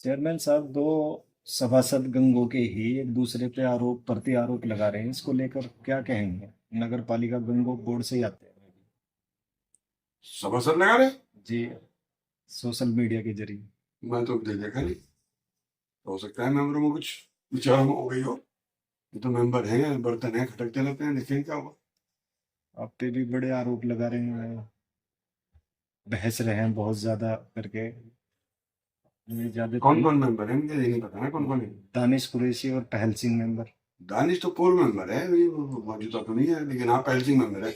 Chairman साहब, दो सभासद गंगों के ही एक दूसरे पे आरोप प्रति आरोप लगा रहे हैं। इसको लेकर क्या कहेंगे? नगर पालिका गंगों बोर्ड से ही आते हैं। सभासद लगा रहे। जी, सोशल मीडिया के जरिए। मैं तो देखा नहीं। हो सकता है मेंबरों में कुछ विचार में हो गई हो। ये तो मेंबर हैं, बर्तन हैं, खटकते रहते हैं, देखें क्या हुआ। आप पे भी बड़े आरोप लगा रहे हैं, बहस रहे हैं बहुत ज्यादा करके। ये ज्यादा कौन कौन मेंबर है मुझे ये नहीं पता ना, कौन कौन है। दानिश कुरैशी और पहल सिंह मेंबर। दानिश तो पूर्व मेंबर है, ये मौजूदा तो नहीं है, लेकिन हाँ पहल सिंह मेंबर है।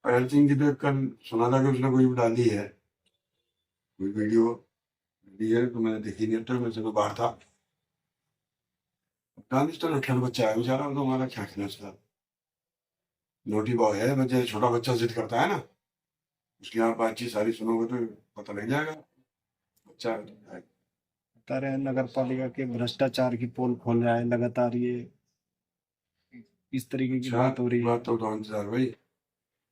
पहल सिंह की तो कल सुना था कि उसने कोई डाली है, कोई वीडियो दी है, तो मैंने देखी नहीं, तो मैं तो बाहर था। दानिश तो नठन बच्चा है बेचारा, वो तो हमारा क्या खेलना उसका। नोटी बॉय है, बच्चे छोटा बच्चा जिद करता है ना, उसकी आप बातचीत सारी सुनोगे तो पता लग जाएगा। बच्चा है। बता रहे हैं नगर पालिका के भ्रष्टाचार की पोल खोल रहा है लगातार। ये इस तरीके की अच्छा, बात हो रही है। बात तो इंतजार भाई।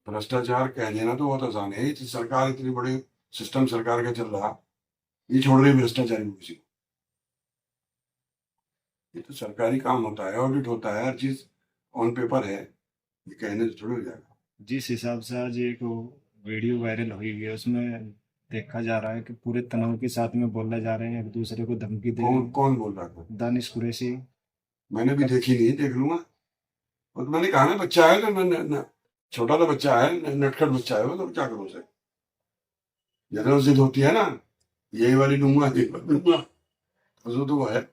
भ्रष्टाचार कह देना तो बहुत आसान है, ये सरकार इतनी बड़ी सिस्टम सरकार का चल रहा, ये छोड़ रही भ्रष्टाचारी को किसी को। ये तो सरकारी काम होता है, ऑडिट होता है, हर चीज ऑन पेपर है, ये कहने से थोड़ी हो जाएगा। जिस हिसाब से आज एक वो वीडियो वायरल हुई है, उसमें देखा जा रहा है कि पूरे तनाव के साथ में बोले जा रहे हैं, एक दूसरे को धमकी दे रहे कौन हैं। कौन बोल रहा था। दानिश कुरैशी। मैंने भी कब? देखी नहीं, देख लूंगा। और मैंने कहा ना बच्चा है, तो छोटा सा बच्चा है, नटखट बच्चा है वो, तो क्या करूं उसे। जनरल जिद होती है ना, यही वाली लूंगा, यही वाली लूंगा, तो वो है।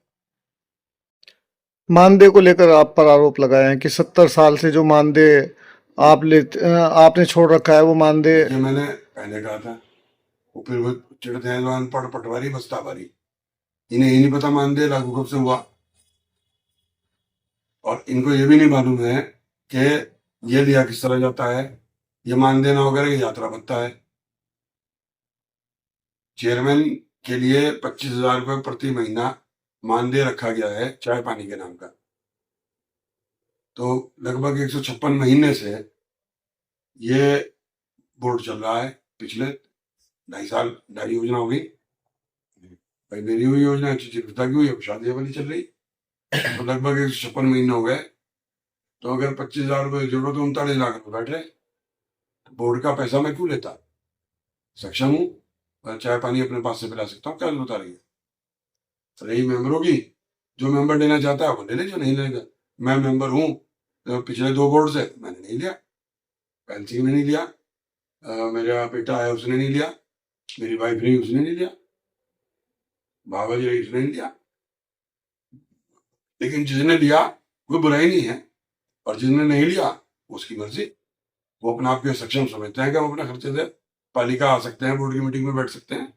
मानदेय को लेकर आप पर आरोप लगाए हैं कि 70 साल से जो मानदेय आपने छोड़ रखा है वो मानदेय। देखिए मैंने पहले कहा था, वो फिर वो चिड़ते हैं जवान, पढ़ पटवारी बस्ता बारी, इन्हें ही नहीं पता मानदेय लागू कब से हुआ। और इनको ये भी नहीं मालूम है कि ये लिया किस तरह जाता है, ये मानदेय ना वगैरह की यात्रा भत्ता है। चेयरमैन के लिए 25,000 रुपये प्रति महीना मानदेय रखा गया है चाय पानी के नाम का। तो लगभग 156 महीने से ये बोर्ड चल रहा है, पिछले 2.5 साल 2.5 योजना हो गई भाई। मेरी हुई योजना चिकित्सा की हुई है, शादी वाली चल रही, तो लगभग 156 महीने हो गए। तो अगर 25,000 रुपये जोड़ो तो 39 लाख रुपये बैठ रहे। तो बोर्ड का पैसा मैं क्यों लेता, सक्षम हूँ और चाय पानी अपने पास से पिला सकता हूँ, क्या जरूरत आ रही है। रही मेंबरों की, जो मेंबर लेना चाहता है वो ले ले, जो नहीं लेगा। मैं मेंबर हूँ, तो पिछले 2 बोर्ड से मैंने नहीं लिया, पेंसिल ने नहीं लिया, मेरा बेटा है उसने नहीं लिया, मेरी वाइफ रही उसने नहीं लिया, बाबा जी रही उसने नहीं लिया। लेकिन जिसने लिया कोई बुराई नहीं है, और जिसने नहीं लिया उसकी मर्जी। वो अपने आप को सक्षम समझते हैं कि हम अपने खर्चे से पालिका आ सकते हैं, बोर्ड की मीटिंग में बैठ सकते हैं।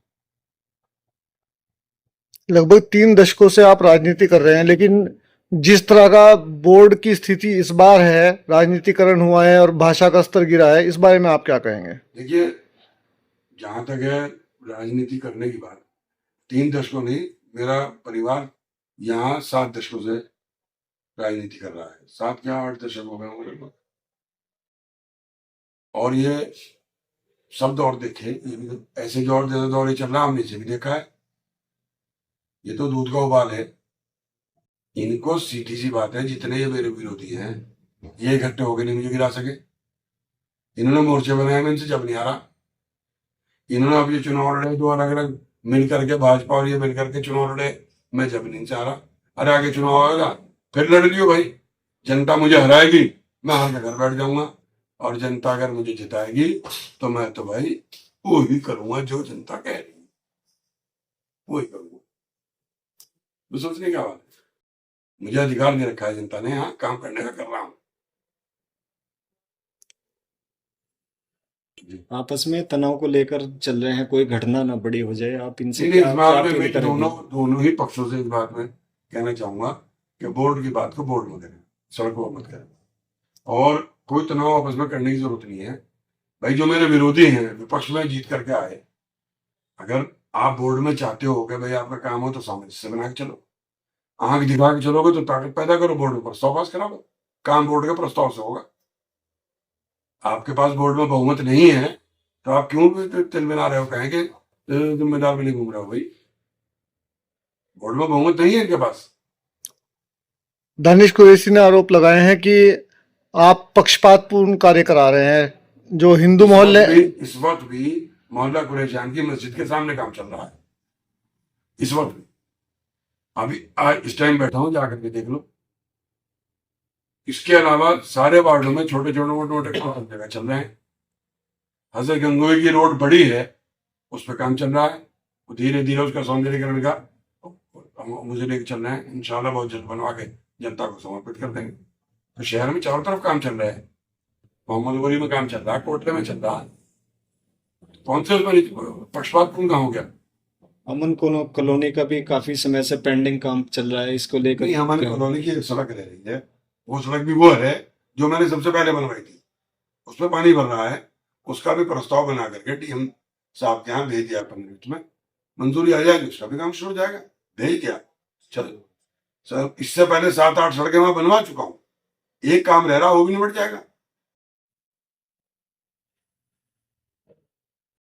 लगभग 3 दशकों से आप राजनीति कर रहे हैं, लेकिन जिस तरह का बोर्ड की स्थिति इस बार है, राजनीतिकरण हुआ है और भाषा का स्तर गिरा है, इस बारे में आप क्या कहेंगे? देखिए, जहां तक है राजनीति करने की बात, 3 दशकों नहीं, मेरा परिवार यहाँ 7 दशकों से राजनीति कर रहा है, 7 क्या 8 दशक हो गए होंगे। और ये सब दौर देखे, ये भी ऐसे दौर जैसे दौर ये चल रहा हमने इसे भी देखा है। ये तो दूध का उबाल है। इनको सीधी सी बात है, जितने ये मेरे विरोधी हैं ये इकट्ठे होकर नहीं मुझे गिरा सके। इन्होंने मोर्चे बनाए, मैं इनसे जब नहीं आ रहा। इन्होंने अब ये चुनाव लड़े, दो अलग अलग मिल करके, भाजपा और ये मिल करके चुनाव लड़े, मैं जब नहीं से आ रहा। अरे आगे चुनाव आएगा फिर लड़ लियो भाई, जनता मुझे हराएगी, मैं हार के घर बैठ जाऊंगा। और जनता अगर मुझे जिताएगी तो मैं तो भाई वही करूंगा जो जनता कह रही है, वही करूंगा। तो सोचने क्या बात है, मुझे अधिकार दे रखा है जनता ने, हाँ काम करने का कर रहा हूँ। आपस में तनाव को लेकर चल रहे हैं, कोई घटना ना बड़ी हो जाए। आप इनसे नहीं नहीं, इस क्या बात क्या में अपील मैं करेंगे? दोनों ही पक्षों से इस बात में कहना चाहूंगा कि बोर्ड की बात को बोर्ड में करें, सड़कों पर मत करें। और कोई तनाव आपस में करने की जरूरत नहीं है भाई। जो मेरे विरोधी हैं, विपक्ष में जीत करके आए, अगर आप बोर्ड में चाहते हो कि भाई आपका काम हो तो सामंजस्य से बना के चलो। आंख दिखा के चलोगे तो ताकत पैदा करो, बोर्ड में प्रस्ताव पास करा लो, काम बोर्ड के प्रस्ताव से होगा। आपके पास बोर्ड में बहुमत नहीं है तो आप क्यों तिल मिला रहे हो, कहेंगे जिम्मेदार भी नहीं घूम रहे हो भाई। बोर्ड में बहुमत नहीं है इनके पास। दानिश कुरैशी ने आरोप लगाए हैं कि आप पक्षपातपूर्ण कार्य करा रहे हैं। जो हिंदू मोहल्ले इस वक्त भी मोहल्ला कुरैशियान की मस्जिद के सामने काम चल रहा है, इस वक्त भी। अभी आज इस टाइम बैठा हूं, जाकर के देख लो। इसके अलावा सारे वार्डों में छोटे छोटे मोटे काम जगह चल रहे हैं। हजरत गंगोई की रोड बड़ी है, उस पर काम चल रहा है, धीरे धीरे उसका सौंदर्यीकरण का मुझे लेकर चल रहे हैं। इंशाल्लाह बहुत जल्द बनवा के जनता को समर्पित कर देंगे। तो शहर में चारों तरफ काम चल रहा है, मोहम्मदपुरी में काम चल रहा है, कोटले में चल रहा है। कौन से उसमें पक्षपातपूर्ण कहाँ हो गया? अमन कॉलोनी का भी काफी समय से पेंडिंग काम चल रहा है, इसको लेकर नहीं, हमारी कॉलोनी की एक सड़क रह रही है, वो सड़क भी वो है जो मैंने सबसे पहले बनवाई थी, उसमें पानी भर रहा है। उसका भी प्रस्ताव बना करके डीएम साहब के यहाँ भेज दिया, 15 मिनट में मंजूरी आ जाएगी, उसका भी काम शुरू हो जाएगा। भेज दिया। चलो सर, इससे पहले 7-8 सड़कें वहां बनवा चुका हूँ, एक काम रह रहा, वो भी निपट जाएगा।